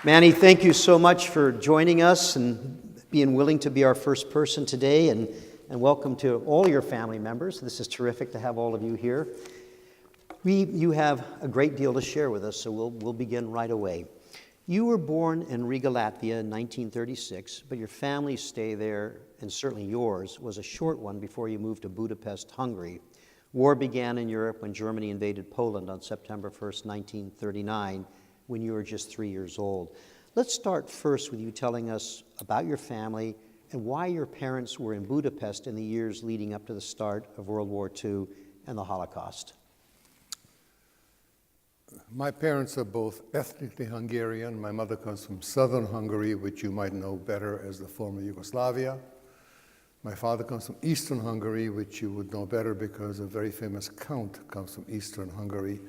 Manny, thank you so much for joining us and being willing to be our first person today, and welcome to all your family members. This is terrific to have all of you here. You have a great deal to share with us, so we'll begin right away. You were born in Riga, Latvia in 1936, but your family's stay there, and certainly yours, was a short one before you moved to Budapest, Hungary. War began in Europe when Germany invaded Poland on September 1st, 1939, when you were just 3 years old. Let's start first with you telling us about your family and why your parents were in Budapest in the years leading up to the start of World War II and the Holocaust. My parents are both ethnically Hungarian. My mother comes from southern Hungary, which you might know better as the former Yugoslavia. My father comes from eastern Hungary, which you would know better because a very famous count comes from eastern Hungary.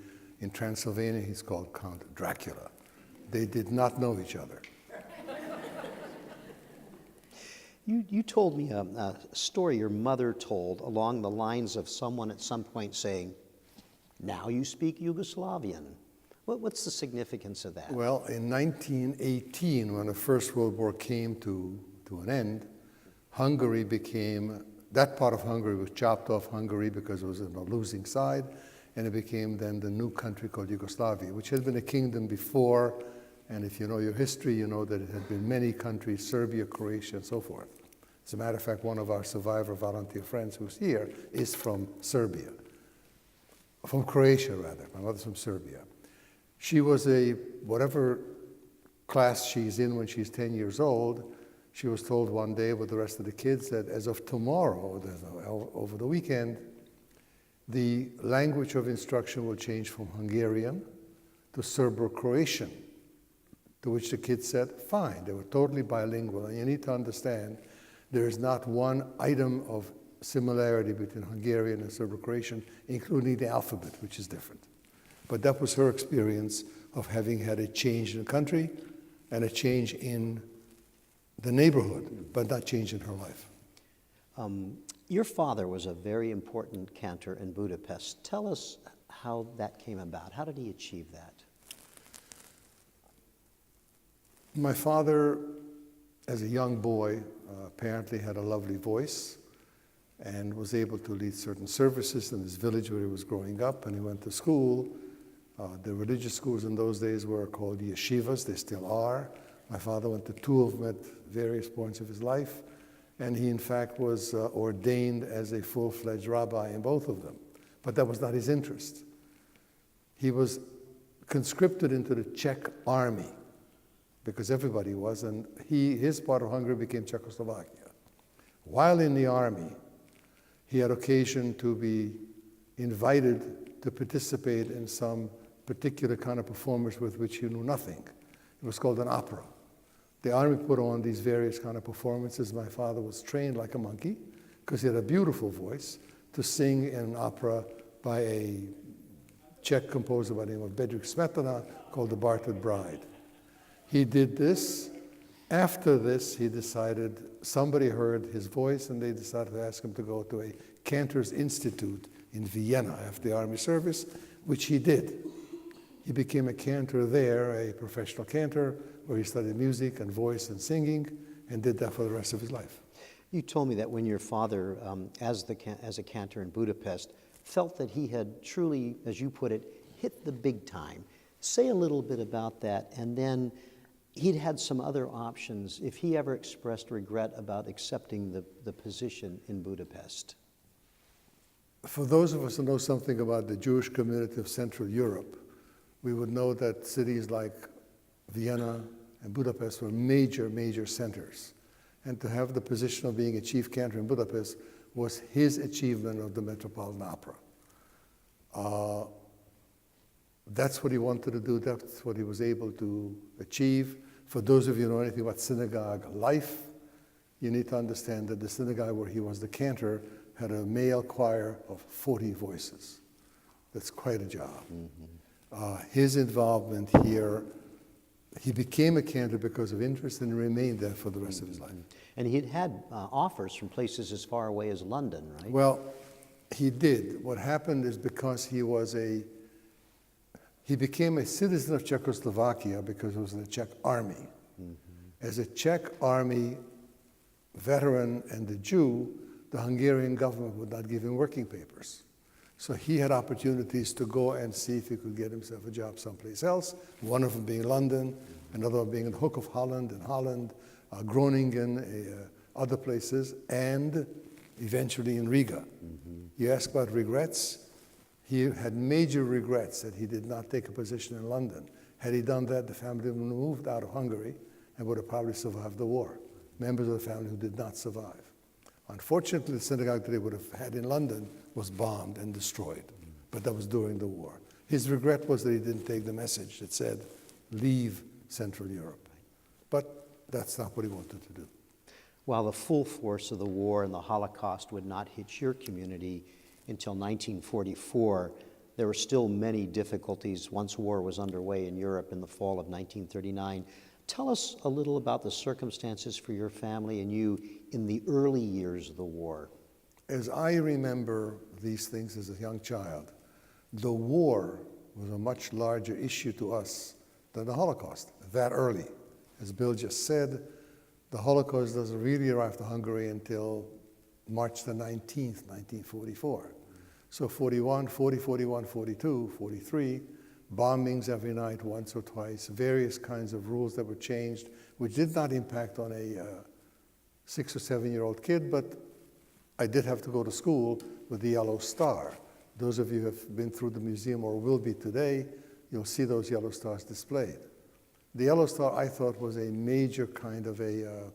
In Transylvania, he's called Count Dracula. They did not know each other. You told me a story your mother told along the lines of someone at some point saying, "Now you speak Yugoslavian." What's the significance of that? Well, in 1918, when the First World War came to an end, Hungary became, that part of Hungary was chopped off Hungary because it was on the losing side, and it became then the new country called Yugoslavia, which had been a kingdom before, and if you know your history, you know that it had been many countries, Serbia, Croatia, and so forth. As a matter of fact, one of our survivor volunteer friends who's here is from Serbia. From Croatia, rather. My mother's from Serbia. She was whatever class she's in when she's 10 years old, she was told one day with the rest of the kids that as of tomorrow, over the weekend, the language of instruction will change from Hungarian to Serbo-Croatian, to which the kids said, fine. They were totally bilingual. And you need to understand, there is not one item of similarity between Hungarian and Serbo-Croatian, including the alphabet, which is different. But that was her experience of having had a change in the country and a change in the neighborhood, but not change in her life. Your father was a very important cantor in Budapest. Tell us how that came about. How did he achieve that? My father, as a young boy, apparently had a lovely voice and was able to lead certain services in his village where he was growing up, and he went to school. The religious schools in those days were called yeshivas. They still are. My father went to two of them at various points of his life, and he in fact was ordained as a full-fledged rabbi in both of them. But that was not his interest. He was conscripted into the Czech army because everybody was, and his part of Hungary became Czechoslovakia. While in the army, he had occasion to be invited to participate in some particular kind of performance with which he knew nothing. It was called an opera. The army put on these various kind of performances. My father was trained like a monkey because he had a beautiful voice to sing in an opera by a Czech composer by the name of Bedřich Smetana called The Bartered Bride. He did this. After this, he decided, somebody heard his voice and they decided to ask him to go to a Cantor's Institute in Vienna after the army service, which he did. He became a cantor there, a professional cantor, where he studied music and voice and singing, and did that for the rest of his life. You told me that when your father, as a cantor in Budapest, felt that he had truly, as you put it, hit the big time. Say a little bit about that, and then he'd had some other options if he ever expressed regret about accepting the position in Budapest. For those of us who know something about the Jewish community of Central Europe, we would know that cities like Vienna and Budapest were major, major centers. And to have the position of being a chief cantor in Budapest was his achievement of the Metropolitan Opera. That's what he wanted to do. That's what he was able to achieve. For those of you who know anything about synagogue life, you need to understand that the synagogue where he was the cantor had a male choir of 40 voices. That's quite a job. Mm-hmm. His involvement here, he became a cantor because of interest and remained there for the rest of his life. And he'd had offers from places as far away as London, right? Well, he did. What happened is because he was He became a citizen of Czechoslovakia because he was in the Czech army. As a Czech army veteran and a Jew, the Hungarian government would not give him working papers. So he had opportunities to go and see if he could get himself a job someplace else, one of them being London, another one being in the Hook of Holland in Holland, Groningen, other places, and eventually in Riga. You ask about regrets? He had major regrets that he did not take a position in London. Had he done that, the family would have moved out of Hungary and would have probably survived the war. Members of the family who did not survive. Unfortunately, the synagogue that he would have had in London was bombed and destroyed, but that was during the war. His regret was that he didn't take the message that said, leave Central Europe. But that's not what he wanted to do. While the full force of the war and the Holocaust would not hit your community until 1944, there were still many difficulties once war was underway in Europe in the fall of 1939. Tell us a little about the circumstances for your family and you in the early years of the war. As I remember these things as a young child, the war was a much larger issue to us than the Holocaust, that early. As Bill just said, the Holocaust doesn't really arrive to Hungary until March the 19th, 1944. So 41, 40, 41, 42, 43, bombings every night, once or twice, various kinds of rules that were changed, which did not impact on a 6 or 7-year-old kid, but I did have to go to school with the yellow star. Those of you who have been through the museum or will be today, you'll see those yellow stars displayed. The yellow star, I thought, was a major kind of a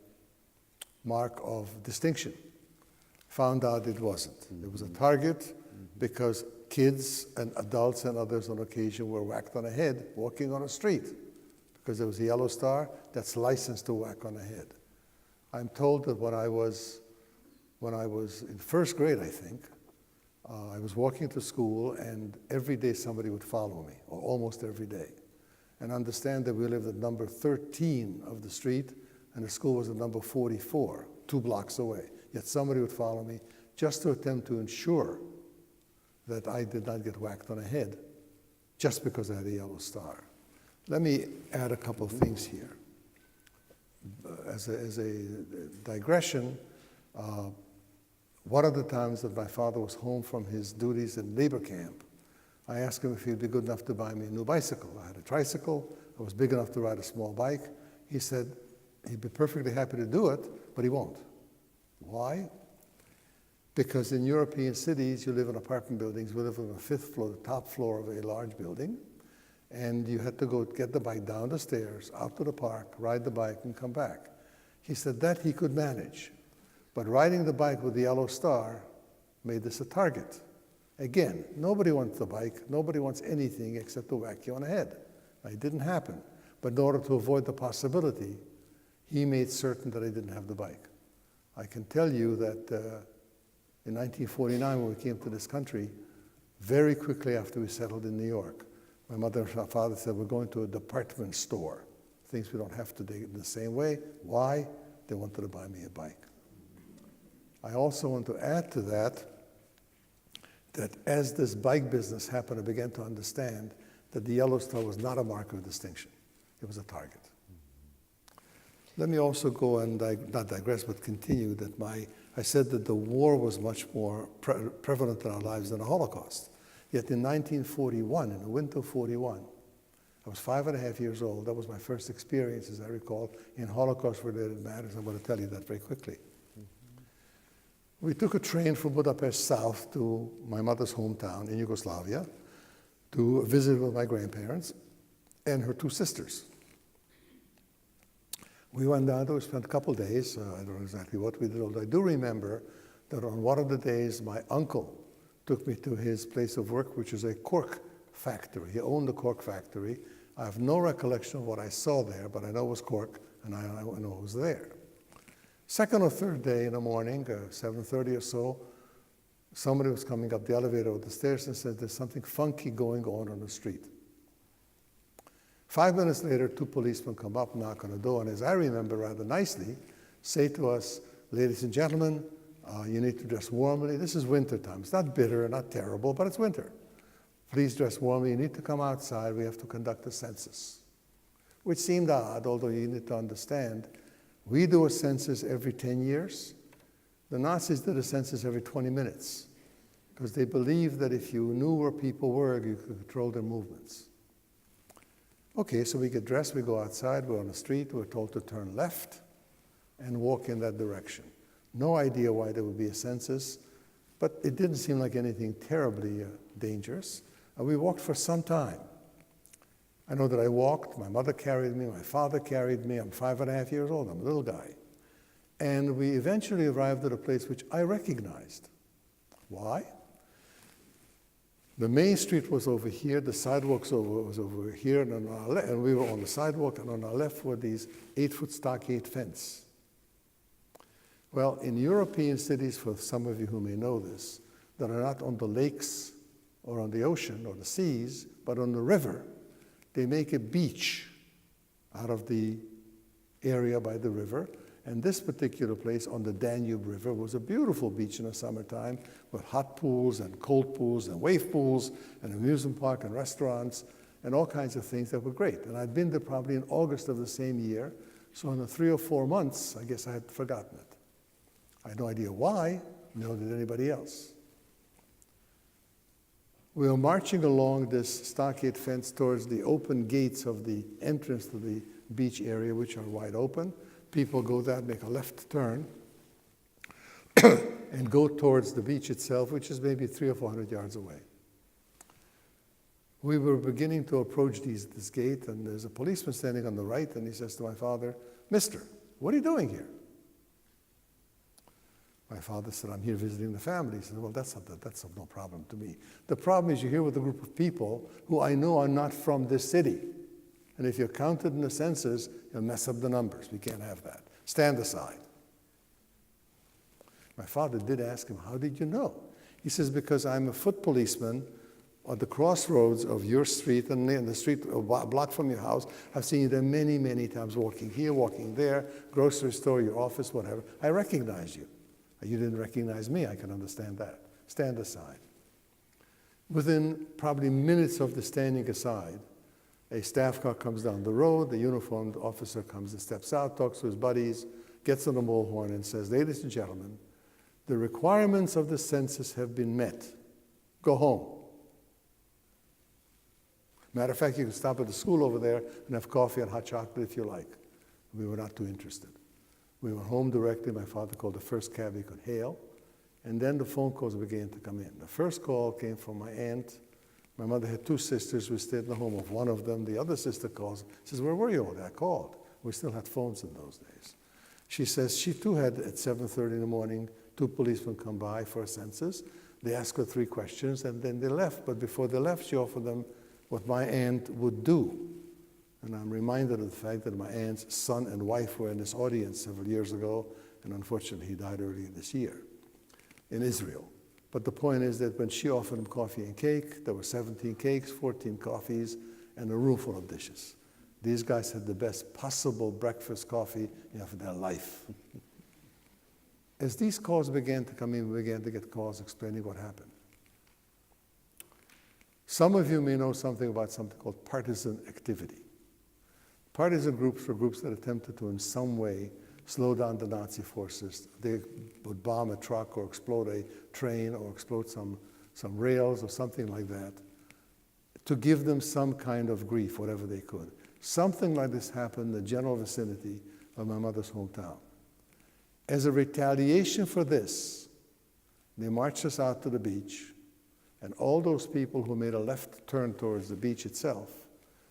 mark of distinction. Found out it wasn't. It was a target because kids and adults and others on occasion were whacked on the head walking on a street because there was a yellow star that's licensed to whack on the head. I'm told that when I was in first grade, I think, I was walking to school and every day somebody would follow me, or almost every day. And understand that we lived at number 13 of the street and the school was at number 44, 2 blocks away. Yet somebody would follow me just to attempt to ensure that I did not get whacked on the head just because I had a yellow star. Let me add a couple of things here. As a digression, one of the times that my father was home from his duties in labor camp, I asked him if he'd be good enough to buy me a new bicycle. I had a tricycle. I was big enough to ride a small bike. He said he'd be perfectly happy to do it, but he won't. Why? Because in European cities, you live in apartment buildings. We live on the 5th floor, the top floor of a large building. And you had to go get the bike down the stairs, out to the park, ride the bike, and come back. He said that he could manage. But riding the bike with the yellow star made this a target. Again, nobody wants the bike. Nobody wants anything except to whack you on the head. Now, it didn't happen. But in order to avoid the possibility, he made certain that I didn't have the bike. I can tell you that in 1949, when we came to this country, very quickly after we settled in New York, my mother and father said, we're going to a department store. Things we don't have today in the same way. Why? They wanted to buy me a bike. I also want to add to that as this bike business happened, I began to understand that the yellow star was not a mark of distinction. It was a target. Let me also go and not digress, but continue that I said that the war was much more prevalent in our lives than the Holocaust. Yet in 1941, in the winter of 41, I was 5.5 years old. That was my first experience, as I recall, in Holocaust-related matters. I'm going to tell you that very quickly. We took a train from Budapest south to my mother's hometown in Yugoslavia to visit with my grandparents and her 2 sisters. We went down there, we spent a couple days. I don't know exactly what we did, although I do remember that on one of the days, my uncle took me to his place of work, which is a cork factory. He owned a cork factory. I have no recollection of what I saw there, but I know it was cork, and I know it was there. Second or third day in the morning, 7:30 or so, somebody was coming up the elevator with the stairs and said, there's something funky going on the street. 5 minutes later, 2 policemen come up, knock on the door, and as I remember rather nicely, say to us, ladies and gentlemen, you need to dress warmly. This is winter time. It's not bitter, not terrible, but it's winter. Please dress warmly. You need to come outside. We have to conduct a census. Which seemed odd, although you need to understand, we do a census every 10 years. The Nazis did a census every 20 minutes because they believed that if you knew where people were, you could control their movements. Okay, so we get dressed, we go outside, we're on the street, we're told to turn left and walk in that direction. No idea why there would be a census, but it didn't seem like anything terribly dangerous. And we walked for some time. I know that I walked, my mother carried me, my father carried me, I'm 5.5 years old, I'm a little guy. And we eventually arrived at a place which I recognized. Why? The main street was over here, the sidewalk was over here, and, and we were on the sidewalk, and on our left were these 8-foot stockade fence. Well, in European cities, for some of you who may know this, that are not on the lakes or on the ocean or the seas, but on the river, they make a beach out of the area by the river. And this particular place on the Danube River was a beautiful beach in the summertime with hot pools and cold pools and wave pools and amusement park and restaurants and all kinds of things that were great. And I'd been there probably in August of the same year. So in the 3 or 4 months, I guess I had forgotten it. I had no idea why, nor did anybody else. We were marching along this stockade fence towards the open gates of the entrance to the beach area, which are wide open. People go there, make a left turn, and go towards the beach itself, which is maybe 300 or 400 yards away. We were beginning to approach this gate, and there's a policeman standing on the right, and he says to my father, "Mister, what are you doing here?" My father said, "I'm here visiting the family." He said, "Well, that's no problem to me. The problem is you're here with a group of people who I know are not from this city. And if you're counted in the census, you'll mess up the numbers. We can't have that. Stand aside." My father did ask him, "How did you know?" He says, "Because I'm a foot policeman at the crossroads of your street and in the street a block from your house. I've seen you there many, many times, walking here, walking there, grocery store, your office, whatever. I recognize you. You didn't recognize me. I can understand that. Stand aside." Within probably minutes of the standing aside, a staff car comes down the road, the uniformed officer comes and steps out, talks to his buddies, gets on the bullhorn and says, "Ladies and gentlemen, the requirements of the census have been met. Go home." Matter of fact, you can stop at the school over there and have coffee and hot chocolate if you like. We were not too interested. We went home directly. My father called the first cab he could hail, and then the phone calls began to come in. The first call came from my aunt. My mother had 2 sisters. We stayed in the home of one of them. The other sister calls, says, "Where were you all day?" I called. We still had phones in those days. She says she too had, at 7:30 in the morning, 2 policemen come by for a census. They asked her 3 questions, and then they left. But before they left, she offered them what my aunt would do. And I'm reminded of the fact that my aunt's son and wife were in this audience several years ago, and unfortunately he died earlier this year in Israel. But the point is that when she offered them coffee and cake, there were 17 cakes, 14 coffees, and a room full of dishes. These guys had the best possible breakfast coffee of their life. As these calls began to come in, we began to get calls explaining what happened. Some of you may know something about something called partisan activity. Partisan groups were groups that attempted to, in some way, slow down the Nazi forces. They would bomb a truck or explode a train or explode some rails or something like that to give them some kind of grief, whatever they could. Something like this happened in the general vicinity of my mother's hometown. As a retaliation for this, they marched us out to the beach, and all those people who made a left turn towards the beach itself,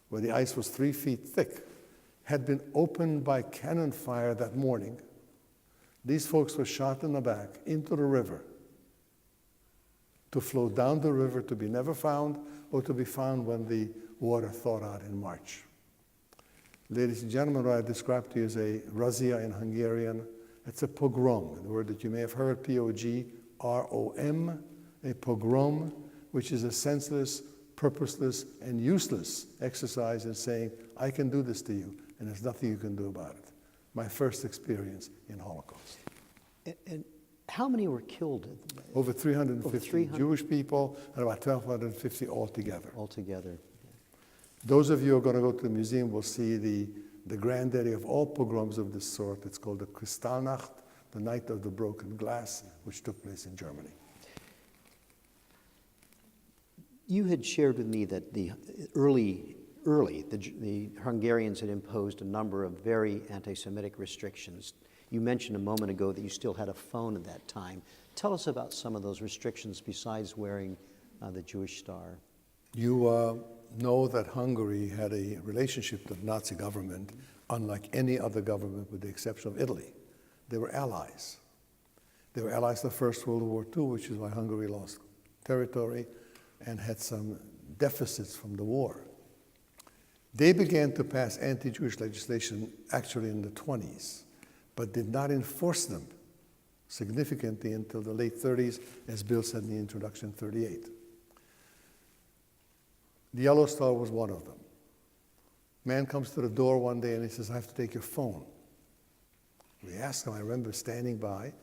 where the ice was 3 feet thick, had been opened by cannon fire that morning. These folks were shot in the back into the river to flow down the river to be never found or to be found when the water thawed out in March. Ladies and gentlemen, what I described to you is a razzia in Hungarian. It's a pogrom, a word that you may have heard, P-O-G-R-O-M, a pogrom, which is a senseless, purposeless, and useless exercise in saying, I can do this to you, and there's nothing you can do about it. My first experience in Holocaust. And How many were killed Over 350 Over 300. Jewish people and about 1,250 altogether. altogether? Those of you who are going to go to the museum will see the granddaddy of all pogroms of this sort. It's called the Kristallnacht, the Night of the Broken Glass, which took place in Germany. You had shared with me that the Hungarians had imposed a number of very anti-Semitic restrictions. You mentioned a moment ago that you still had a phone at that time. Tell us about some of those restrictions besides wearing the Jewish star. You know that Hungary had a relationship with the Nazi government unlike any other government with the exception of Italy. They were allies. They were allies in the First World War II, which is why Hungary lost territory and had some deficits from the war. They began to pass anti-Jewish legislation actually in the 20s, but did not enforce them significantly until the late 30s, as Bill said in the introduction, 38. The Yellow Star was one of them. Man comes to the door one day and he says, I have to take your phone. We asked him, I remember standing by,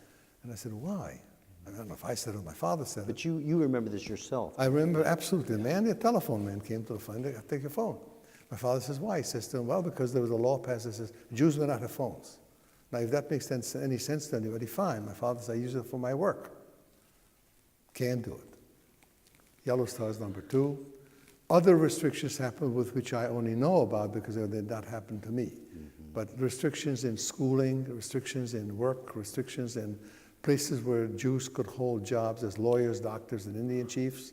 and I said, why? I don't know if I said it or my father said it. But you remember this yourself. I remember absolutely. The telephone man came to the phone, I take your phone. My father says, why? He says to him, well, because there was a law passed that says Jews will not have phones. Now, if that makes any sense to anybody, fine. My father says, I use it for my work. Can't do it. Yellow Star is number 2. Other restrictions happened with which I only know about because they did not happen to me. But restrictions in schooling, restrictions in work, restrictions in places where Jews could hold jobs as lawyers, doctors, and Indian chiefs,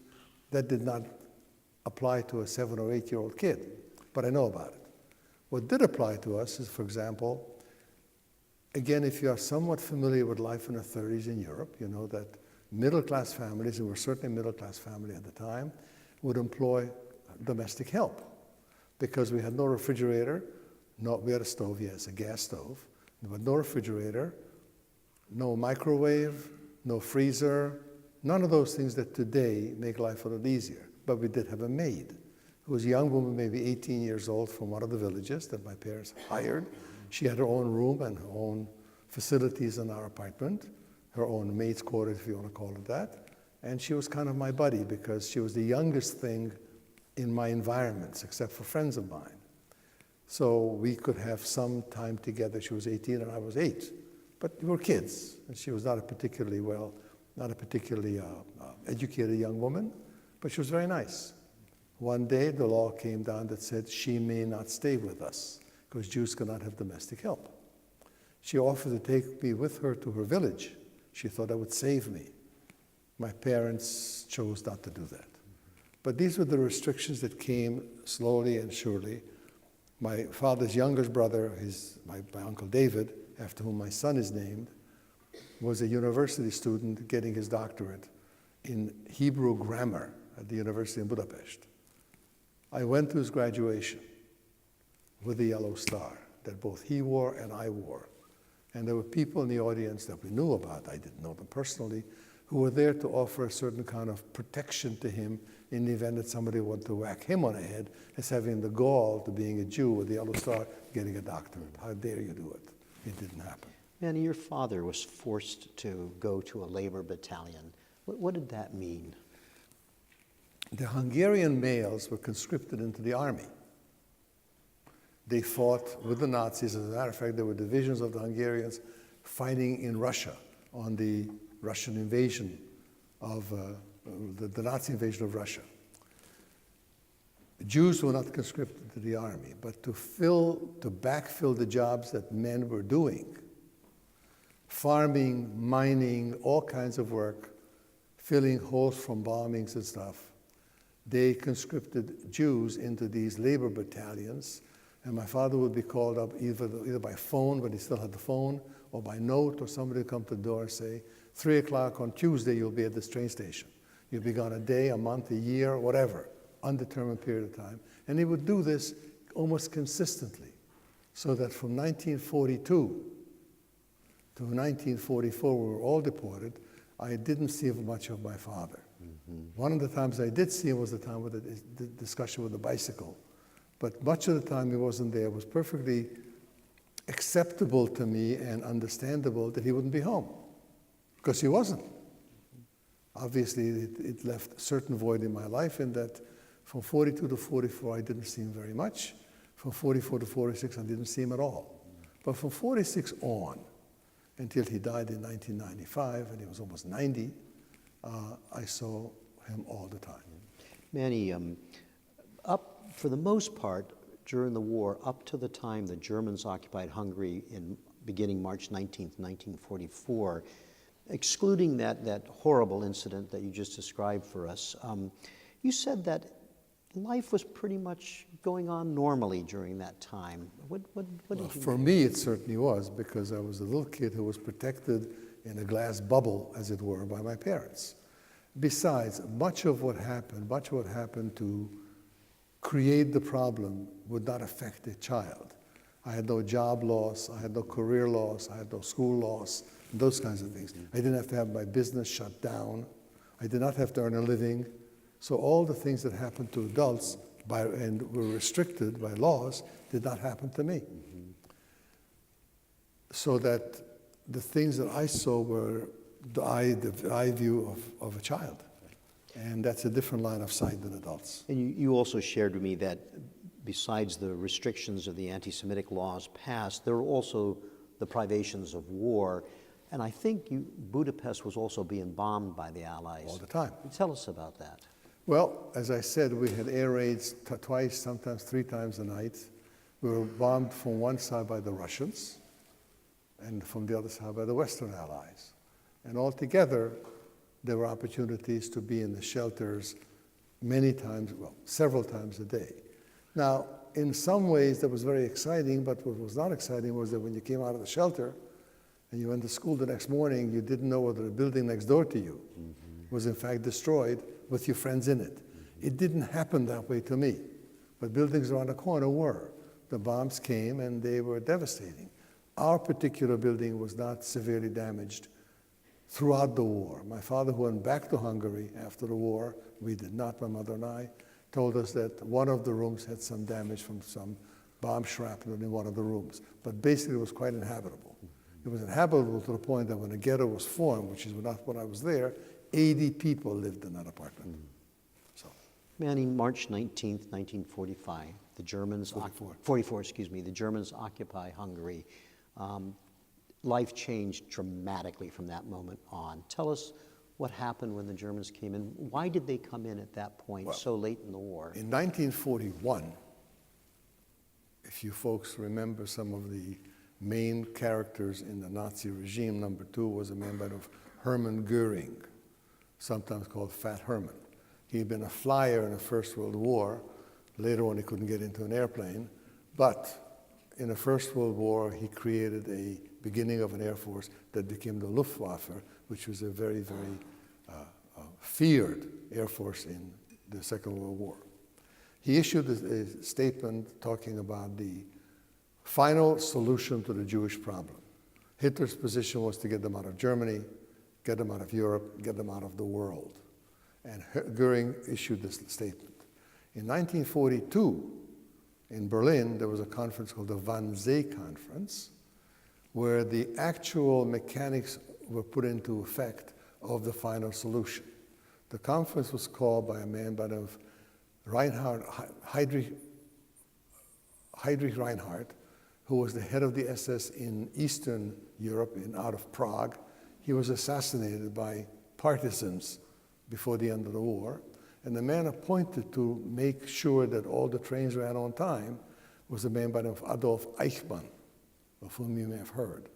that did not apply to a 7 or 8-year-old kid. But I know about it. What did apply to us is, for example, again, if you are somewhat familiar with life in the 30s in Europe, you know that middle-class families, and we're certainly a middle-class family at the time, would employ domestic help because we had no refrigerator. No, we had a stove, yes, a gas stove, but no refrigerator, no microwave, no freezer, none of those things that today make life a little easier. But we did have a maid who was a young woman, maybe 18 years old, from one of the villages that my parents hired. She had her own room and her own facilities in our apartment, her own maid's quarters, if you want to call it that. And she was kind of my buddy because she was the youngest thing in my environments, except for friends of mine. So we could have some time together. She was 18 and I was 8. But we were kids, and she was not a particularly educated young woman, but she was very nice. One day, the law came down that said she may not stay with us because Jews cannot have domestic help. She offered to take me with her to her village. She thought that would save me. My parents chose not to do that. But these were the restrictions that came slowly and surely. My father's youngest brother, my Uncle David, after whom my son is named, was a university student getting his doctorate in Hebrew grammar at the university in Budapest. I went to his graduation with the Yellow Star that both he wore and I wore. And there were people in the audience that we knew about, I didn't know them personally, who were there to offer a certain kind of protection to him in the event that somebody wanted to whack him on the head as having the gall to being a Jew with the Yellow Star getting a doctorate. How dare you do it? It didn't happen. Manny, your father was forced to go to a labor battalion. What did that mean? The Hungarian males were conscripted into the army. They fought with the Nazis. As a matter of fact, there were divisions of the Hungarians fighting in Russia on the Russian invasion of the Nazi invasion of Russia. The Jews were not conscripted to the army, but to backfill the jobs that men were doing, farming, mining, all kinds of work, filling holes from bombings and stuff. They conscripted Jews into these labor battalions, and my father would be called up either by phone, when he still had the phone, or by note, or somebody would come to the door and say, 3 o'clock on Tuesday, you'll be at this train station. You'll be gone a day, a month, a year, whatever, undetermined period of time. And he would do this almost consistently, so that from 1942 to 1944, we were all deported, I didn't see much of my father. One of the times I did see him was the time with the discussion with the bicycle. But much of the time he wasn't there. It was perfectly acceptable to me and understandable that he wouldn't be home. Because he wasn't. Obviously, it left a certain void in my life in that from 42 to 44, I didn't see him very much. From 44 to 46, I didn't see him at all. But from 46 on, until he died in 1995, and he was almost 90, I saw him all the time. Manny, up for the most part during the war, up to the time the Germans occupied Hungary in beginning March 19th, 1944, excluding that horrible incident that you just described for us, you said that life was pretty much going on normally during that time. What did you For me, it certainly was, because I was a little kid who was protected in a glass bubble, as it were, by my parents. Besides, much of what happened to create the problem would not affect a child. I had no job loss, I had no career loss, I had no school loss, those kinds of things. I didn't have to have my business shut down. I did not have to earn a living. So all the things that happened to adults and were restricted by laws did not happen to me. So that the things that I saw were the eye view of a child. And that's a different line of sight than adults. And you also shared with me that besides the restrictions of the anti-Semitic laws passed, there were also the privations of war. And I think Budapest was also being bombed by the Allies. All the time. Tell us about that. Well, as I said, we had air raids twice, sometimes 3 times a night. We were bombed from one side by the Russians and from the other side by the Western Allies. And altogether, there were opportunities to be in the shelters many times, well, several times a day. Now, in some ways, that was very exciting, but what was not exciting was that when you came out of the shelter and you went to school the next morning, you didn't know whether the building next door to you was in fact destroyed with your friends in it. It didn't happen that way to me, but buildings around the corner were. The bombs came and they were devastating. Our particular building was not severely damaged throughout the war. My father, who went back to Hungary after the war, we did not, my mother and I, told us that one of the rooms had some damage from some bomb shrapnel in one of the rooms. But basically it was quite inhabitable. It was inhabitable to the point that when a ghetto was formed, which is not when I was there, 80 people lived in that apartment. So, Manny, March 19th, 1945, the Germans... 44, excuse me. The Germans occupy Hungary. Life changed dramatically from that moment on. Tell us what happened when the Germans came in. Why did they come in at that point so late in the war? In 1941, if you folks remember some of the main characters in the Nazi regime, number 2 was a man by the name of Hermann Goering, sometimes called Fat Herman. He had been a flyer in the First World War. Later on, he couldn't get into an airplane. But in the First World War, he created a beginning of an air force that became the Luftwaffe, which was a very, very feared air force in the Second World War. He issued a statement talking about the final solution to the Jewish problem. Hitler's position was to get them out of Germany, get them out of Europe, get them out of the world. And Goering issued this statement. In 1942, in Berlin, there was a conference called the Wannsee Conference, where the actual mechanics were put into effect of the final solution. The conference was called by a man by the name of Heinrich Reinhardt, who was the head of the SS in Eastern Europe, out of Prague. He was assassinated by partisans before the end of the war. And the man appointed to make sure that all the trains ran on time was a man by the name of Adolf Eichmann, of whom you may have heard.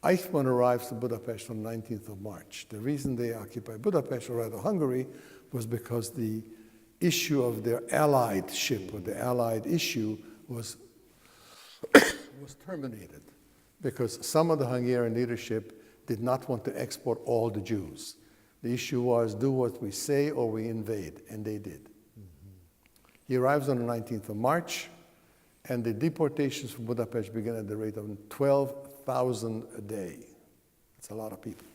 Eichmann arrives to Budapest on the 19th of March. The reason they occupied Budapest, or rather Hungary, was because the issue of their allied ship, or the allied issue, was terminated because some of the Hungarian leadership did not want to export all the Jews. The issue was, do what we say or we invade, and they did. He arrives on the 19th of March, and the deportations from Budapest began at the rate of 12,000 a day. That's a lot of people.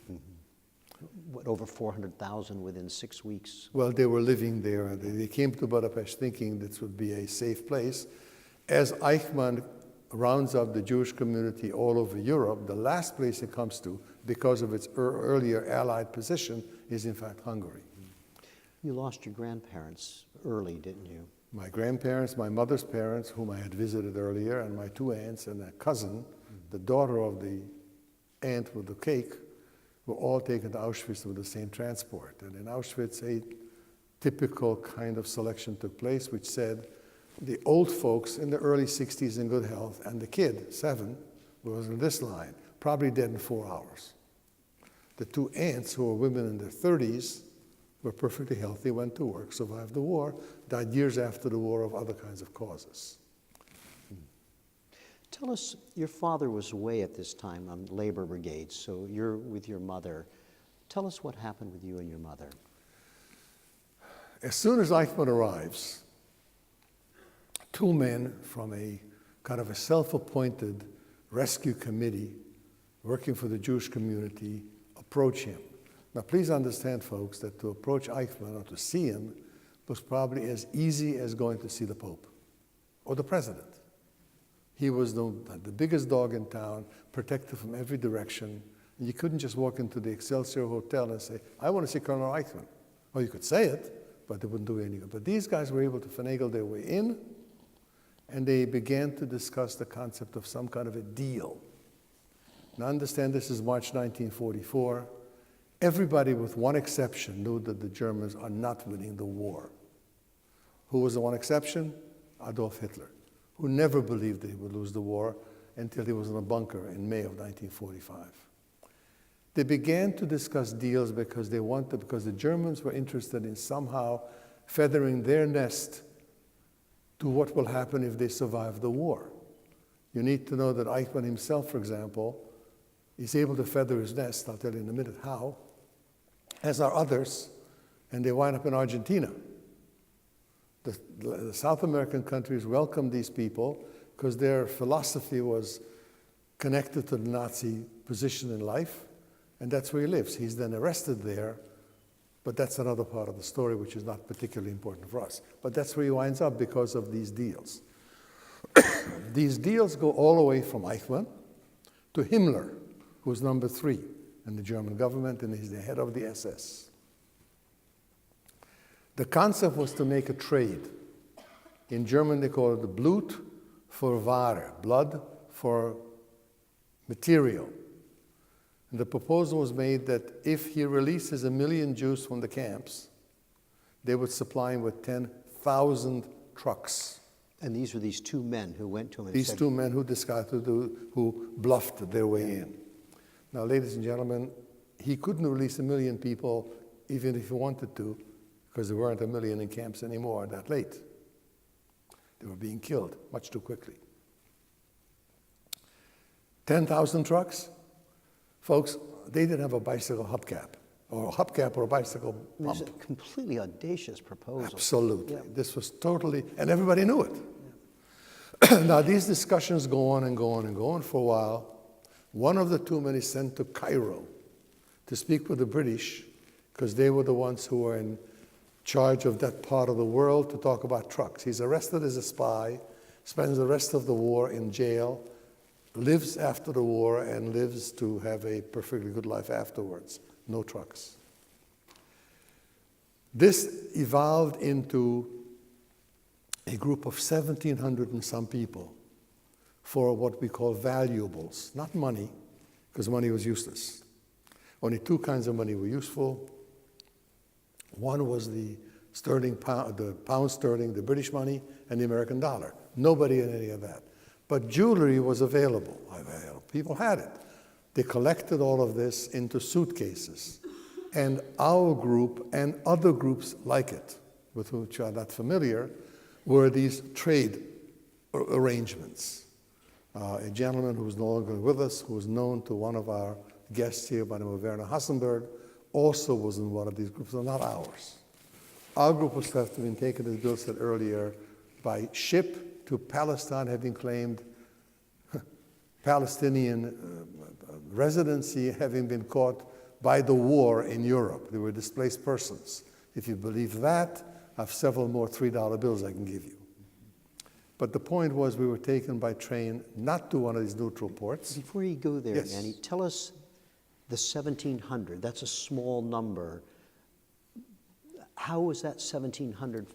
What, over 400,000 within 6 weeks? Well, they were living there. They came to Budapest thinking this would be a safe place. As Eichmann rounds up the Jewish community all over Europe, the last place it comes to, because of its earlier Allied position, is in fact Hungary. You lost your grandparents early, didn't you? My grandparents, my mother's parents, whom I had visited earlier, and my two aunts and a cousin, the daughter of the aunt with the cake, were all taken to Auschwitz with the same transport. And in Auschwitz, a typical kind of selection took place, which said the old folks in the early 60s in good health, and the kid, 7, was in this line, probably dead in 4 hours. The two aunts, who were women in their 30s, were perfectly healthy, went to work, survived the war, died years after the war of other kinds of causes. Tell us, your father was away at this time on labor brigades, so you're with your mother. Tell us what happened with you and your mother. As soon as Eichmann arrives, two men from a kind of a self-appointed rescue committee working for the Jewish community approach him. Now, please understand, folks, that to approach Eichmann or to see him was probably as easy as going to see the Pope or the President. He was the biggest dog in town, protected from every direction. And you couldn't just walk into the Excelsior Hotel and say, I want to see Colonel Eichmann. Well, you could say it, but it wouldn't do any good. But these guys were able to finagle their way in, and they began to discuss the concept of some kind of a deal. Now, understand this is March 1944. Everybody, with one exception, knew that the Germans are not winning the war. Who was the one exception? Adolf Hitler, who never believed that he would lose the war until he was in a bunker in May of 1945. They began to discuss deals because the Germans were interested in somehow feathering their nest to what will happen if they survive the war. You need to know that Eichmann himself, for example, is able to feather his nest, I'll tell you in a minute how, as are others, and they wind up in Argentina. The South American countries welcomed these people because their philosophy was connected to the Nazi position in life, and that's where he lives. He's then arrested there, but that's another part of the story which is not particularly important for us. But that's where he winds up because of these deals. These deals go all the way from Eichmann to Himmler, who's number 3 in the German government, and he's the head of the SS. The concept was to make a trade. In German, they call it the Blut für Ware, blood for material. And the proposal was made that if he releases 1 million Jews from the camps, they would supply him with 10,000 trucks. And these were these two men who went to him and These said, two men who bluffed their way in. Now, ladies and gentlemen, he couldn't release 1 million people even if he wanted to, because there weren't 1 million in camps anymore that late. They were being killed much too quickly. 10,000 trucks? Folks, they didn't have a bicycle hubcap, or a hubcap or a bicycle This pump. is a completely audacious proposal. Absolutely. Yeah. This was totally, and everybody knew it. Yeah. Now, these discussions go on and go on and go on for a while. One of the two men is sent to Cairo to speak with the British, because they were the ones who were in charge of that part of the world, to talk about trucks. He's arrested as a spy, spends the rest of the war in jail, lives after the war, and lives to have a perfectly good life afterwards. No trucks. This evolved into a group of 1,700 and some people for what we call valuables, not money, because money was useless. Only two kinds of money were useful. One was the pound sterling, the British money, and the American dollar. Nobody had any of that. But jewelry was available. People had it. They collected all of this into suitcases. And our group and other groups like it, with which are not familiar, were these trade arrangements. A gentleman who's no longer with us, who was known to one of our guests here by the name of Werner Hassenberg, also was in one of these groups, so not ours. Our group was to have been taken, as Bill said earlier, by ship to Palestine, having claimed Palestinian residency, having been caught by the war in Europe. They were displaced persons. If you believe that, I have several more $3 bills I can give you. But the point was we were taken by train not to one of these neutral ports. Before you go there, Yes. Manny, tell us the 1,700. That's a small number. How was that 1,700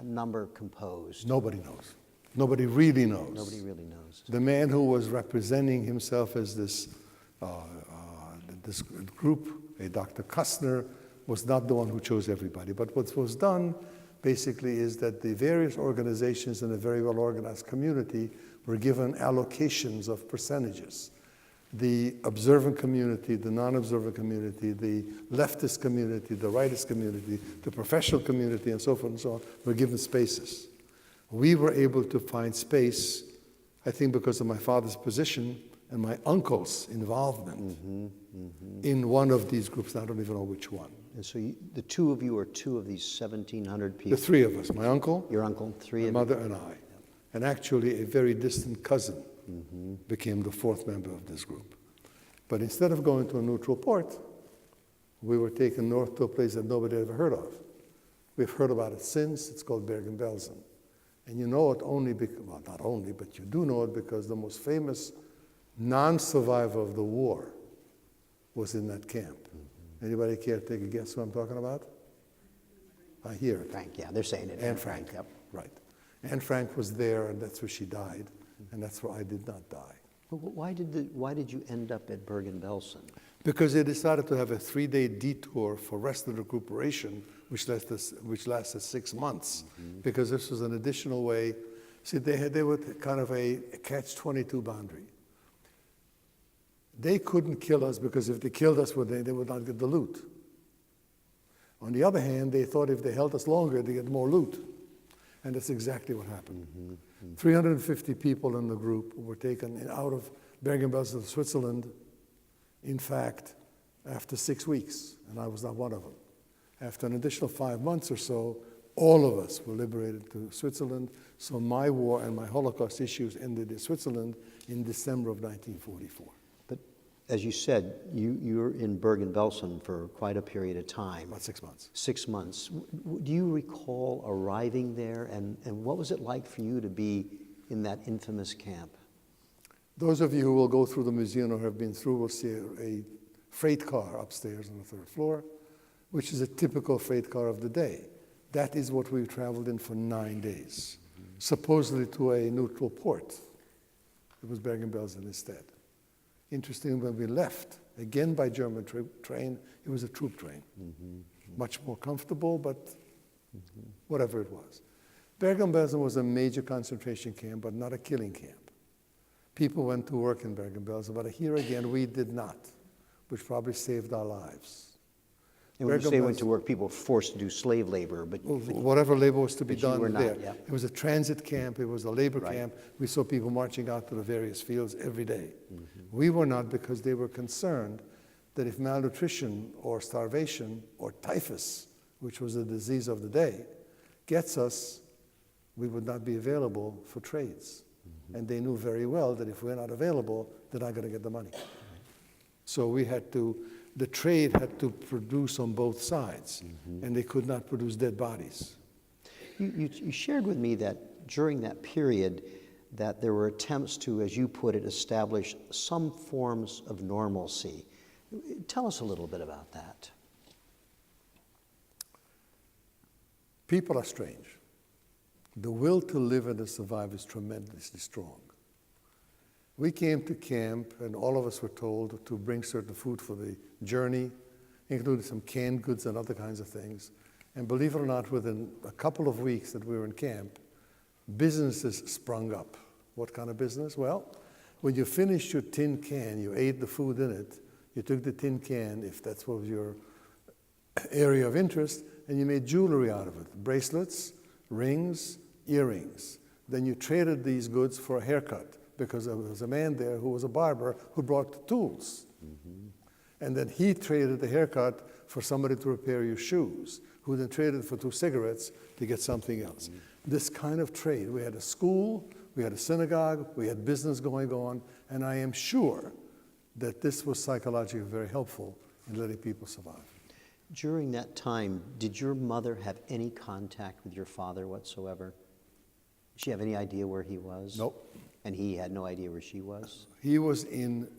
number composed? Nobody knows. Nobody really knows. Nobody really knows. The man who was representing himself as this group, a Dr. Kustner, was not the one who chose everybody. But what was done basically is that the various organizations in a very well-organized community were given allocations of percentages. The observant community, the non-observant community, the leftist community, the rightist community, the professional community, and so forth and so on, were given spaces. We were able to find space, I think because of my father's position and my uncle's involvement in one of these groups. I don't even know which one. And so the two of you are two of these 1,700 people. The three of us, my uncle, Your uncle, three my of mother, and I. And actually a very distant cousin became the fourth member of this group. But instead of going to a neutral port, we were taken north to a place that nobody had ever heard of. We've heard about it since. It's called Bergen Belsen. And you know it only because, well, not only, but you do know it because the most famous non-survivor of the war was in that camp. Anybody care to take a guess who I'm talking about? I hear it. Frank, yeah, they're saying it. Anne Frank, Yep. right. Anne Frank was there, and that's where she died, and that's where I did not die. But why did you end up at Bergen Belsen? Because they decided to have a 3-day detour for rest of recuperation, which lasted 6 months, because this was an additional way. See, they were kind of a catch-22 boundary. They couldn't kill us because if they killed us, they would not get the loot. On the other hand, they thought if they held us longer, they'd get more loot. And that's exactly what happened. 350 people in the group were taken out of Bergen Belsen to Switzerland, in fact, after 6 weeks, and I was not one of them. After an additional 5 months or so, all of us were liberated to Switzerland, so my war and my Holocaust issues ended in Switzerland in December of 1944. But as you said, you were in Bergen Belsen for quite a period of time. About 6 months. 6 months. Do you recall arriving there, and what was it like for you to be in that infamous camp? Those of you who will go through the museum or have been through will see a freight car upstairs on the 3rd floor, which is a typical freight car of the day. That is what we traveled in for 9 days, supposedly to a neutral port. It was Bergen Belsen instead. Interesting, when we left, again by German train, it was a troop train. Much more comfortable, but whatever it was. Bergen Belsen was a major concentration camp, but not a killing camp. People went to work in Bergen Belsen, but here again, we did not, which probably saved our lives. And when you say went to work, people were forced to do slave labor, but whatever labor was to be done were not, there. yeah. It was a transit camp, it was a labor camp. We saw people marching out to the various fields every day. We were not, because they were concerned that if malnutrition or starvation or typhus, which was the disease of the day, gets us, we would not be available for trades. And they knew very well that if we're not available, they're not going to get the money. So the trade had to produce on both sides, and they could not produce dead bodies. You shared with me that during that period that there were attempts to, as you put it, establish some forms of normalcy. Tell us a little bit about that. People are strange. The will to live and to survive is tremendously strong. We came to camp, and all of us were told to bring certain food for the journey, including some canned goods and other kinds of things. And believe it or not, within a couple of weeks that we were in camp, businesses sprung up. What kind of business? Well, when you finished your tin can, you ate the food in it, you took the tin can, if that's what was your area of interest, and you made jewelry out of it. Bracelets, rings, earrings. Then you traded these goods for a haircut, because there was a man there who was a barber who brought the tools. And then he traded the haircut for somebody to repair your shoes, who then traded for 2 cigarettes to get something else. This kind of trade. We had a school, we had a synagogue, we had business going on, and I am sure that this was psychologically very helpful in letting people survive. During that time, did your mother have any contact with your father whatsoever? Did she have any idea where he was? Nope. And he had no idea where she was? He was in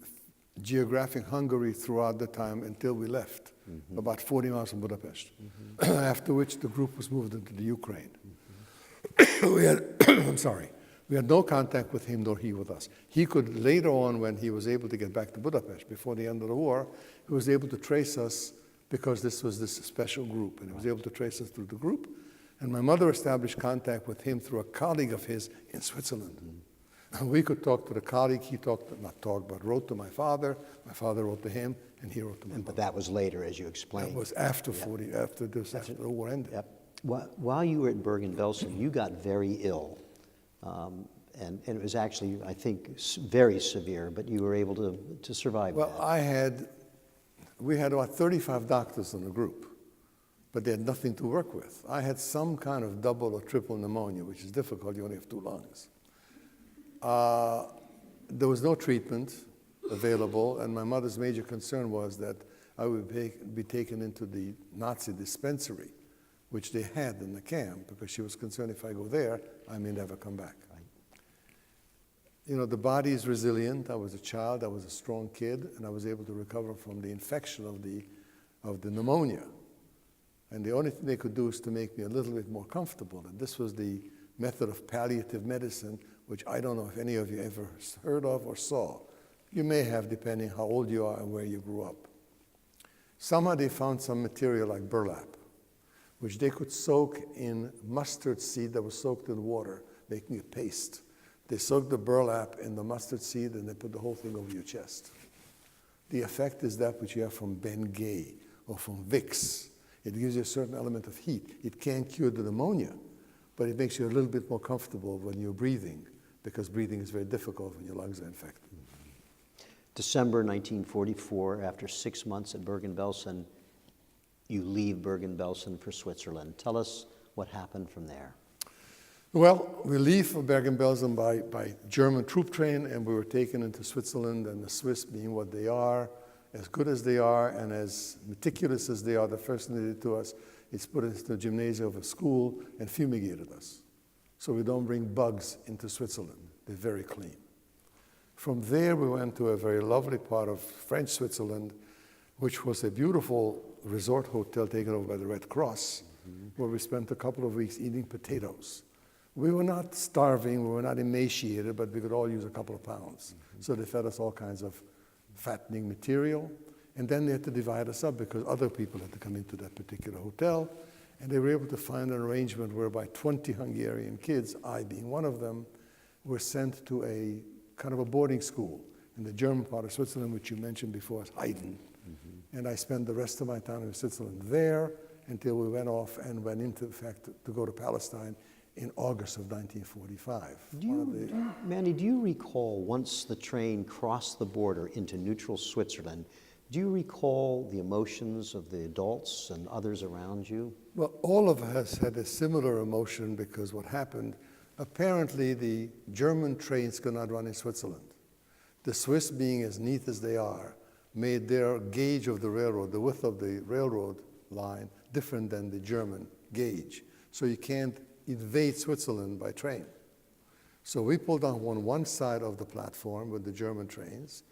geographic Hungary throughout the time until we left, about 40 miles from Budapest, after which the group was moved into the Ukraine. We had, I'm sorry, we had no contact with him nor he with us. He could later on, when he was able to get back to Budapest before the end of the war, he was able to trace us because this was this special group, and he was able to trace us through the group. And my mother established contact with him through a colleague of his in Switzerland. We could talk to the colleague, he talked, not talked, but wrote to my father wrote to him, and he wrote to my mother. But that was later, as you explained. That was after after the war ended. Yep. While you were at Bergen Belsen, you got very ill. And it was actually, I think, very severe, but you were able to survive Well, that. we had about 35 doctors in the group, but they had nothing to work with. I had some kind of double or triple pneumonia, which is difficult, you only have 2 lungs. There was no treatment available, and my mother's major concern was that I would be taken into the Nazi dispensary, which they had in the camp, because she was concerned if I go there, I may never come back. Right. You know, the body is resilient. I was a child, I was a strong kid, and I was able to recover from the infection of the pneumonia. And the only thing they could do is to make me a little bit more comfortable, and this was the method of palliative medicine, which I don't know if any of you ever heard of or saw. You may have, depending how old you are and where you grew up. Somehow they found some material like burlap, which they could soak in mustard seed that was soaked in water, making a paste. They soaked the burlap in the mustard seed, and they put the whole thing over your chest. The effect is that which you have from Bengay or from Vicks. It gives you a certain element of heat. It can't cure the pneumonia, but it makes you a little bit more comfortable when you're breathing, because breathing is very difficult when your lungs are infected. December 1944, after 6 months at Bergen Belsen, you leave Bergen Belsen for Switzerland. Tell us what happened from there. Well, we leave for Bergen Belsen by German troop train, and we were taken into Switzerland, and the Swiss, being what they are, as good as they are and as meticulous as they are, the first thing they did to us is put us into the gymnasium of a school and fumigated us. So we don't bring bugs into Switzerland. They're very clean. From there, we went to a very lovely part of French Switzerland, which was a beautiful resort hotel taken over by the Red Cross, where we spent a couple of weeks eating potatoes. We were not starving, we were not emaciated, but we could all use a couple of pounds. So they fed us all kinds of fattening material, and then they had to divide us up because other people had to come into that particular hotel, and they were able to find an arrangement whereby 20 Hungarian kids, I being one of them, were sent to a kind of a boarding school in the German part of Switzerland, which you mentioned before as Haydn. And I spent the rest of my time in Switzerland there until we went off and went into fact to go to Palestine in August of 1945. Manny, do you recall once the train crossed the border into neutral Switzerland, do you recall the emotions of the adults and others around you? Well, all of us had a similar emotion because what happened, apparently the German trains could not run in Switzerland. The Swiss, being as neat as they are, made their gauge of the railroad, the width of the railroad line, different than the German gauge. So you can't invade Switzerland by train. So we pulled on one side of the platform with the German trains.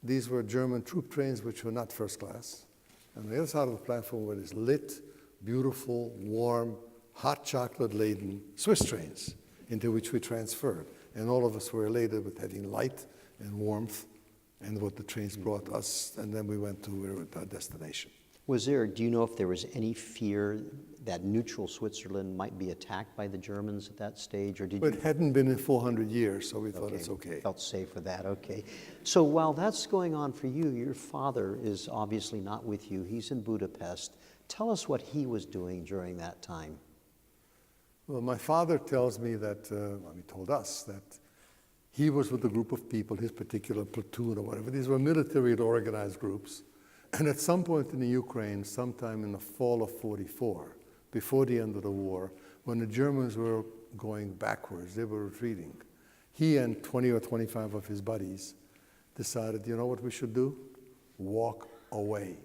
These were German troop trains, which were not first class. And the other side of the platform were these lit, beautiful, warm, hot chocolate-laden Swiss trains into which we transferred. And all of us were elated with having light and warmth and what the trains brought us. And then we went to our destination. Do you know if there was any fear that neutral Switzerland might be attacked by the Germans at that stage? Or But it hadn't been in 400 years, so we thought it's okay. Felt safe with that, okay. So while that's going on for you, your father is obviously not with you. He's in Budapest. Tell us what he was doing during that time. Well, my father tells me that, he told us that he was with a group of people, his particular platoon or whatever. These were military organized groups. And at some point in the Ukraine, sometime in the fall of 44, before the end of the war, when the Germans were going backwards, they were retreating, he and 20 or 25 of his buddies decided, you know what we should do? Walk away.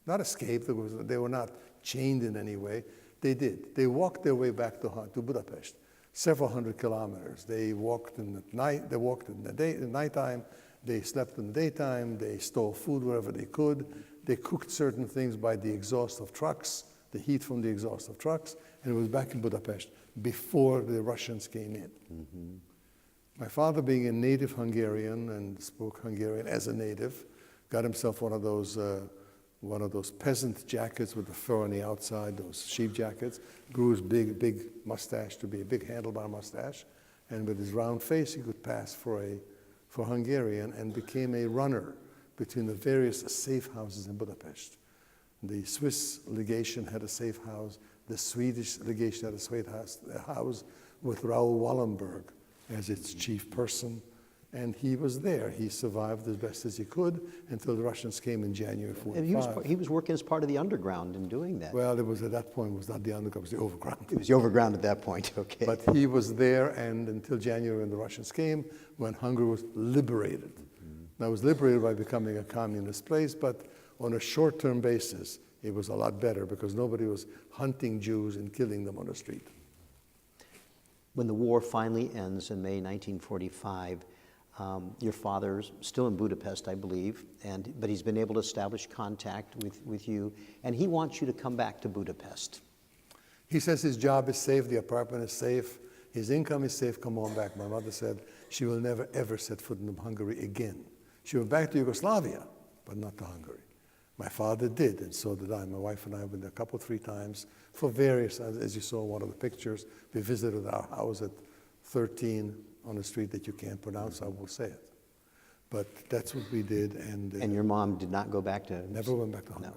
Not escape, they were not chained in any way. They did. They walked their way back to Budapest. several hundred kilometers. They walked in the night, they walked in the nighttime, they slept in the daytime, they stole food wherever they could, they cooked certain things by the exhaust of trucks, the heat from the exhaust of trucks, and it was back in Budapest before the Russians came in. Mm-hmm. My father, being a native Hungarian and spoke Hungarian as a native, got himself one of those peasant jackets with the fur on the outside, those sheep jackets, grew his big mustache to be a big handlebar mustache, and with his round face he could pass for Hungarian, and became a runner between the various safe houses in Budapest. The Swiss legation had a safe house, the Swedish legation had a safe house with Raoul Wallenberg as its chief person, and he was there. He survived as best as he could until the Russians came in January 1945. And he was working as part of the underground in doing that. Well, it was at that point, it was not the underground, it was the overground. It was the overground at that point, okay. But he was there, and until January when the Russians came, when Hungary was liberated. Mm-hmm. Now, it was liberated by becoming a communist place, but on a short-term basis, it was a lot better because nobody was hunting Jews and killing them on the street. When the war finally ends in May 1945, your father's still in Budapest, I believe, but he's been able to establish contact with you, and he wants you to come back to Budapest. He says his job is safe, the apartment is safe, his income is safe, come on back. My mother said she will never, ever set foot in Hungary again. She went back to Yugoslavia, but not to Hungary. My father did, and so did I. My wife and I went there a couple, 3 times for various, as you saw in one of the pictures. We visited our house at 13 on a street that you can't pronounce, I will say it. But that's what we did. And your mom did not go back to... Never went back to Hungary.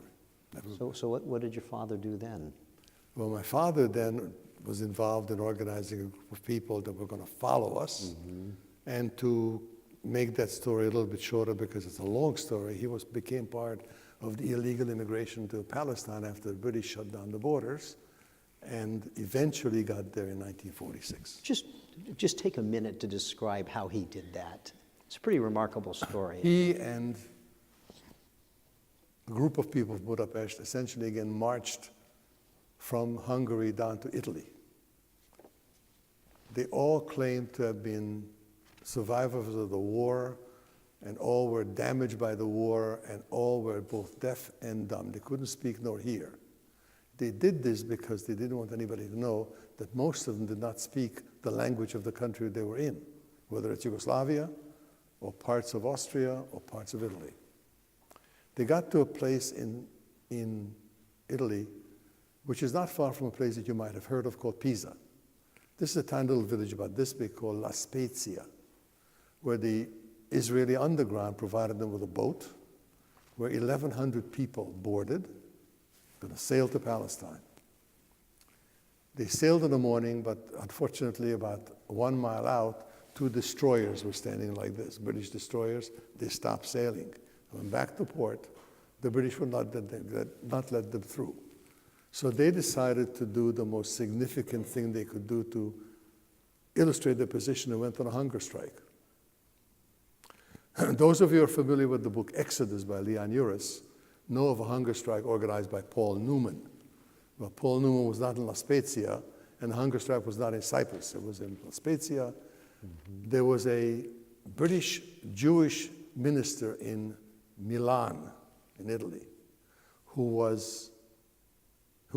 No. So what did your father do then? Well, my father then was involved in organizing a group of people that were going to follow us. Mm-hmm. And to make that story a little bit shorter, because it's a long story, he became part of the illegal immigration to Palestine after the British shut down the borders, and eventually got there in 1946. Just take a minute to describe how he did that. It's a pretty remarkable story. He and a group of people of Budapest essentially again marched from Hungary down to Italy. They all claimed to have been survivors of the war, and all were damaged by the war, and all were both deaf and dumb. They couldn't speak nor hear. They did this because they didn't want anybody to know that most of them did not speak the language of the country they were in, whether it's Yugoslavia or parts of Austria or parts of Italy. They got to a place in Italy, which is not far from a place that you might have heard of called Pisa. This is a tiny little village about this big called La Spezia, where the Israeli underground provided them with a boat, where 1,100 people boarded, going to sail to Palestine. They sailed in the morning, but unfortunately about 1 mile out, 2 destroyers were standing like this, British destroyers. They stopped sailing. Went back to port. The British would not let them through. So they decided to do the most significant thing they could do to illustrate their position, and went on a hunger strike. Those of you who are familiar with the book Exodus by Leon Uris know of a hunger strike organized by Paul Newman. Well, Paul Newman was not in La Spezia, and the hunger strike was not in Cyprus. It was in La Spezia. Mm-hmm. There was a British Jewish minister in Milan, in Italy, who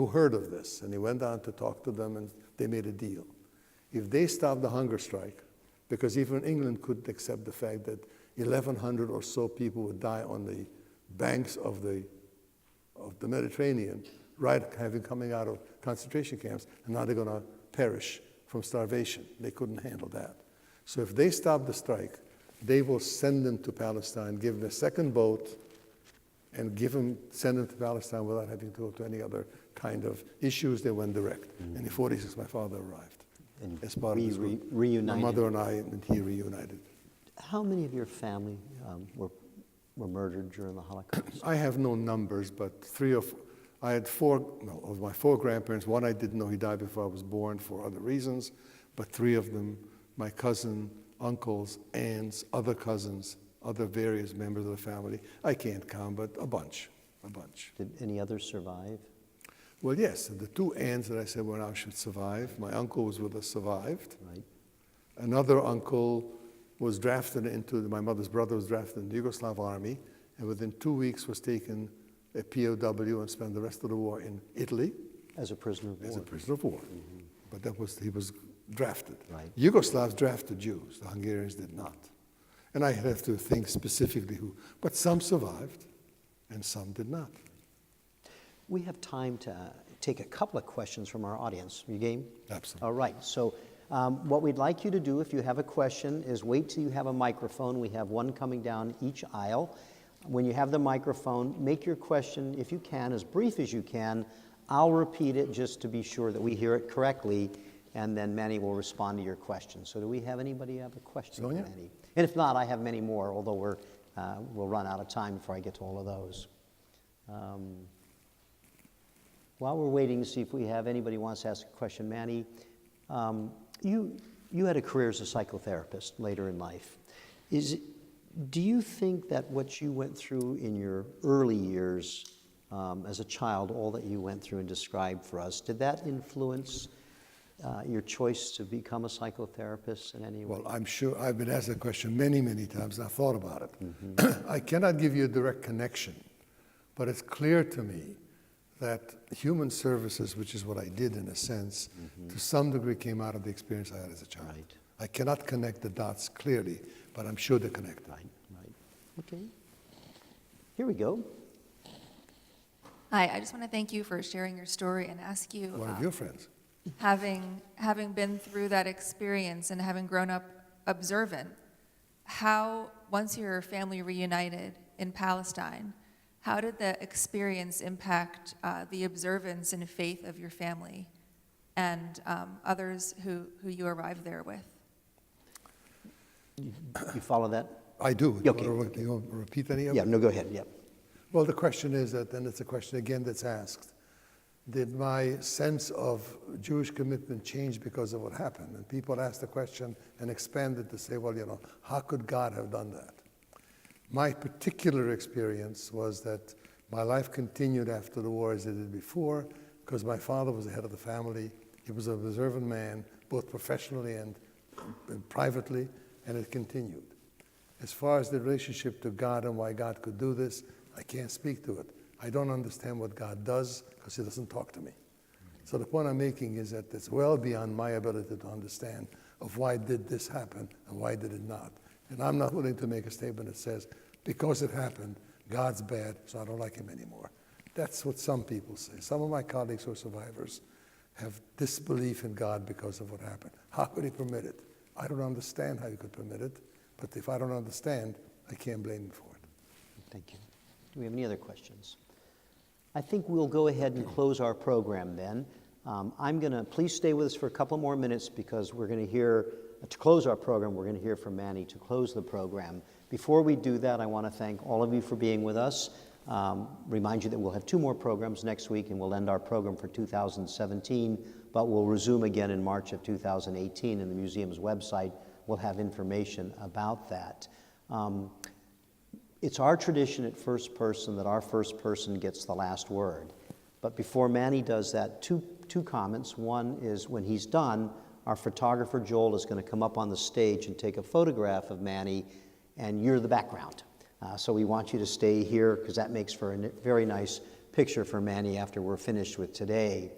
heard of this, and he went down to talk to them, and they made a deal. If they stopped the hunger strike, because even England couldn't accept the fact that 1,100 or so people would die on the banks of the Mediterranean, coming out of concentration camps, and now they're going to perish from starvation. They couldn't handle that. So if they stop the strike, they will send them to Palestine, give them a second boat, and send them to Palestine without having to go to any other kind of issues. They went direct. Mm-hmm. And in 1946, my father arrived. And as part of his group. Reunited. My mother and I, and he reunited. How many of your family were murdered during the Holocaust? I have no numbers, but I had 4 of my 4 grandparents. One I didn't know, he died before I was born for other reasons, but 3 of them, my cousin, uncles, aunts, other cousins, other various members of the family. I can't count, but a bunch. Did any others survive? Well, yes, the two aunts that I said were Auschwitz survived. My uncle was with us, survived. Right. Another uncle was drafted into, my mother's brother was drafted in the Yugoslav army, and within 2 weeks was taken a POW and spent the rest of the war in Italy. As a prisoner of war. As a prisoner of war. Mm-hmm. But he was drafted. Right. Yugoslavs drafted Jews, the Hungarians did not. And I have to think specifically who, but some survived and some did not. We have time to take a couple of questions from our audience. You game? Absolutely. All right. So what we'd like you to do, if you have a question, is wait till you have a microphone. We have one coming down each aisle. When you have the microphone, make your question, if you can, as brief as you can. I'll repeat it just to be sure that we hear it correctly, and then Manny will respond to your question. So do we have anybody have a question for Manny? And if not, I have many more, although we'll run out of time before I get to all of those. While we're waiting to see if we have anybody who wants to ask a question, Manny, you had a career as a psychotherapist later in life. Do you think that what you went through in your early years as a child, all that you went through and described for us, did that influence your choice to become a psychotherapist in any way? Well, I'm sure I've been asked that question many, many times, and I've thought about it. Mm-hmm. I cannot give you a direct connection, but it's clear to me that human services, which is what I did in a sense, to some degree came out of the experience I had as a child. Right. I cannot connect the dots clearly, but I'm sure they're connected. Right. Okay. Here we go. Hi, I just want to thank you for sharing your story and ask you, One of your friends. having been through that experience and having grown up observant, how, once your family reunited in Palestine, how did the experience impact the observance and faith of your family and others who you arrived there with? You follow that? I do. Okay. You want to repeat any of it? Yeah, no, go ahead. Yeah. Well, the question is that, and it's a question again that's asked, did my sense of Jewish commitment change because of what happened? And people ask the question and expand it to say, well, how could God have done that? My particular experience was that my life continued after the war as it did before, because my father was the head of the family. He was an observant man, both professionally and privately, and it continued. As far as the relationship to God and why God could do this, I can't speak to it. I don't understand what God does because he doesn't talk to me. So the point I'm making is that it's well beyond my ability to understand of why did this happen and why did it not. And I'm not willing to make a statement that says, because it happened, God's bad, so I don't like him anymore. That's what some people say. Some of my colleagues who are survivors have disbelief in God because of what happened. How could he permit it? I don't understand how he could permit it, but if I don't understand, I can't blame him for it. Thank you. Do we have any other questions? I think we'll go ahead and close our program then. Please stay with us for a couple more minutes because we're going to hear, to close our program, we're going to hear from Manny to close the program. Before we do that, I want to thank all of you for being with us. Remind you that we'll have 2 more programs next week and we'll end our program for 2017, but we'll resume again in March of 2018, and the museum's website will have information about that. It's our tradition at First Person that our first person gets the last word. But before Manny does that, two comments. One is when he's done, our photographer Joel is going to come up on the stage and take a photograph of Manny, and you're the background. So we want you to stay here because that makes for a very nice picture for Manny after we're finished with today.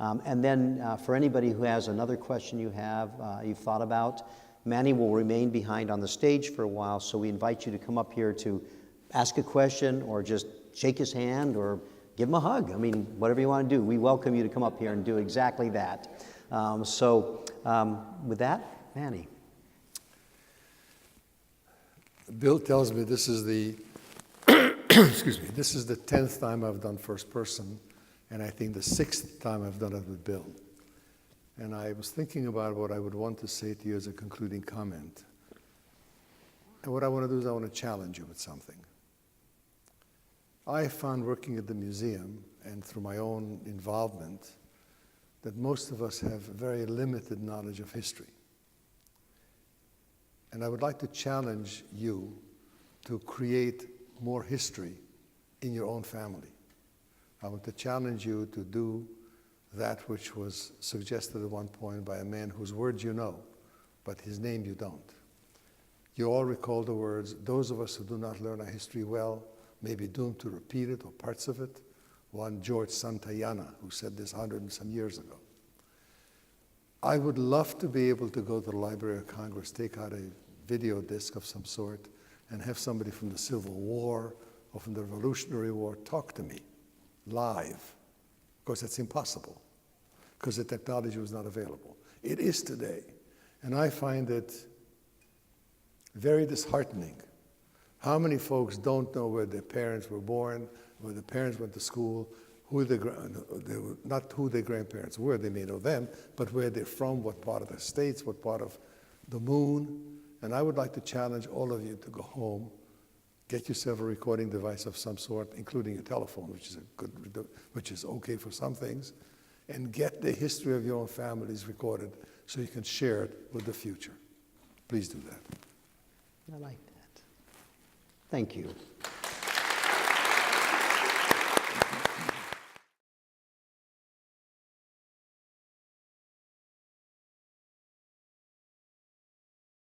And then for anybody who has another question you've thought about, Manny will remain behind on the stage for a while, so we invite you to come up here to ask a question or just shake his hand or give him a hug. I mean, whatever you want to do. We welcome you to come up here and do exactly that. With that, Manny. Bill tells me this is the this is the 10th time I've done First Person, and I think the 6th time I've done it with Bill. And I was thinking about what I would want to say to you as a concluding comment. And what I want to do is I want to challenge you with something. I found working at the museum and through my own involvement that most of us have very limited knowledge of history. And I would like to challenge you to create more history in your own family. I want to challenge you to do that which was suggested at one point by a man whose words you know, but his name you don't. You all recall the words, those of us who do not learn our history well may be doomed to repeat it or parts of it. One George Santayana, who said this 100 and some years ago. I would love to be able to go to the Library of Congress, take out a video disc of some sort, and have somebody from the Civil War or from the Revolutionary War talk to me live. Of course, that's impossible because the technology was not available. It is today. And I find it very disheartening how many folks don't know where their parents were born, where their parents went to school, not who their grandparents were, they may know them, but where they're from, what part of the States, what part of the moon. And I would like to challenge all of you to go home, get yourself a recording device of some sort, including a telephone, which is okay for some things, and get the history of your own families recorded so you can share it with the future. Please do that. I like that. Thank you.